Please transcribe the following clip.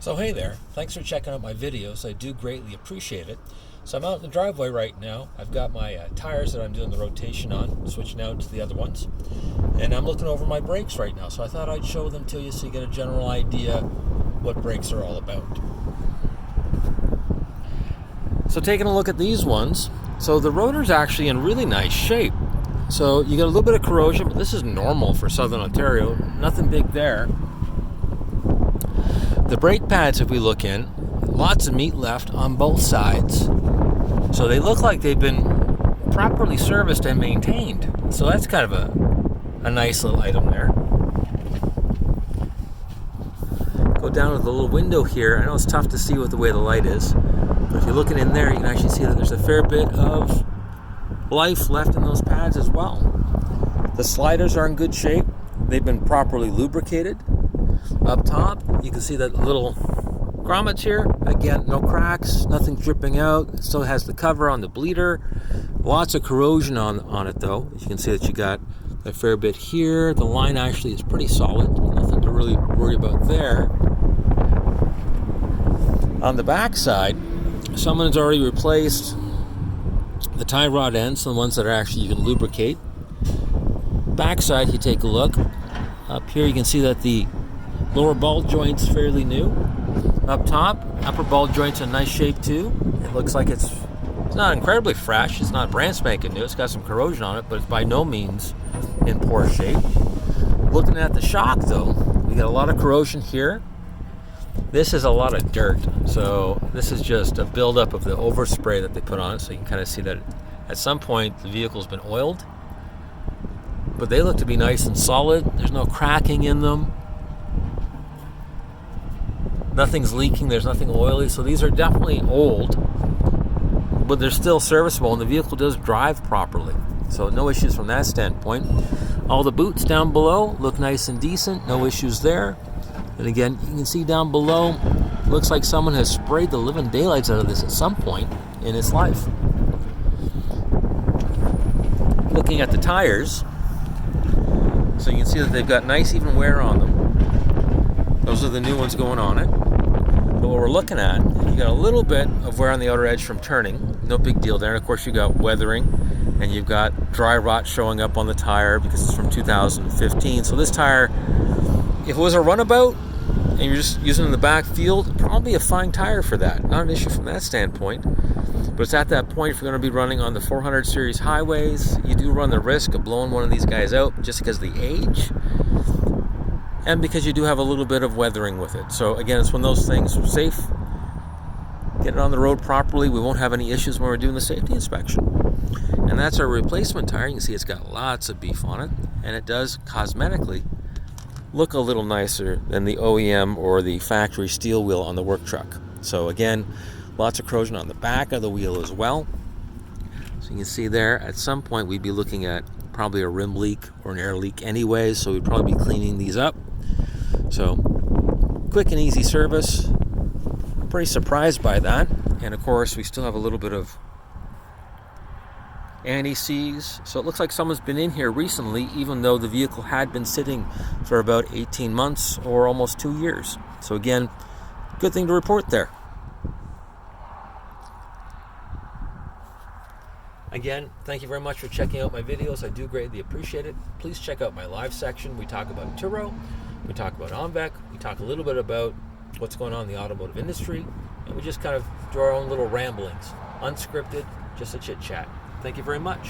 So hey there, thanks for checking out my videos. I do greatly appreciate it. So I'm out in the driveway right now. I've got my tires that I'm doing the rotation on, switching out to the other ones. And I'm looking over my brakes right now. So I thought I'd show them to you so you get a general idea what brakes are all about. So taking a look at these ones, so the rotor's actually in really nice shape. So you got a little bit of corrosion, but this is normal for Southern Ontario. Nothing big there. The brake pads, if we look in, lots of meat left on both sides. So they look like they've been properly serviced and maintained. So that's kind of a nice little item there. Go down to the little window here. I know it's tough to see with the way the light is, but if you're looking in there, you can actually see that there's a fair bit of life left in those pads as well. The sliders are in good shape. They've been properly lubricated. Up top, you can see that little grommets here. Again, no cracks, nothing dripping out. It still has the cover on the bleeder. Lots of corrosion on it though. You can see that you got a fair bit here. The line actually is pretty solid. Nothing to really worry about there. On the back side, someone's already replaced the tie rod ends, the ones that are actually you can lubricate. Backside, you take a look. Up here, you can see that the lower ball joint's fairly new. Up top, upper ball joint's in nice shape too. It looks like it's not incredibly fresh. It's not brand spanking new. It's got some corrosion on it, but it's by no means in poor shape. Looking at the shock though, we got a lot of corrosion here. This is a lot of dirt. So this is just a buildup of the overspray that they put on it. So you can kind of see that at some point the vehicle's been oiled. But they look to be nice and solid. There's no cracking in them. Nothing's leaking, there's nothing oily, so these are definitely old, but they're still serviceable, and the vehicle does drive properly. So no issues from that standpoint. All the boots down below look nice and decent, no issues there. And again, you can see down below, looks like someone has sprayed the living daylights out of this at some point in its life. Looking at the tires, so you can see that they've got nice even wear on them. Those are the new ones going on it. But what we're looking at, you got a little bit of wear on the outer edge from turning. No big deal there. And of course, you got weathering, and you've got dry rot showing up on the tire because it's from 2015. So this tire, if it was a runabout and you're just using it in the back field, probably a fine tire for that. Not an issue from that standpoint. But it's at that point, if you're going to be running on the 400 series highways, you do run the risk of blowing one of these guys out just because of the age. And because you do have a little bit of weathering with it. So again, it's one of those things, safe, get it on the road properly. We won't have any issues when we're doing the safety inspection. And that's our replacement tire. You can see it's got lots of beef on it. And it does cosmetically look a little nicer than the OEM or the factory steel wheel on the work truck. So again, lots of corrosion on the back of the wheel as well. So you can see there, at some point we'd be looking at probably a rim leak or an air leak anyway. So we'd probably be cleaning these up. So, quick and easy service. Pretty surprised by that. And of course, we still have a little bit of anti-seize. So it looks like someone's been in here recently, even though the vehicle had been sitting for about 18 months or almost 2 years. So again, good thing to report there. Again, thank you very much for checking out my videos. I do greatly appreciate it. Please check out my live section. We talk about Turo. We talk about OnVec, we talk a little bit about what's going on in the automotive industry, and we just kind of do our own little ramblings, unscripted, just a chit chat. Thank you very much.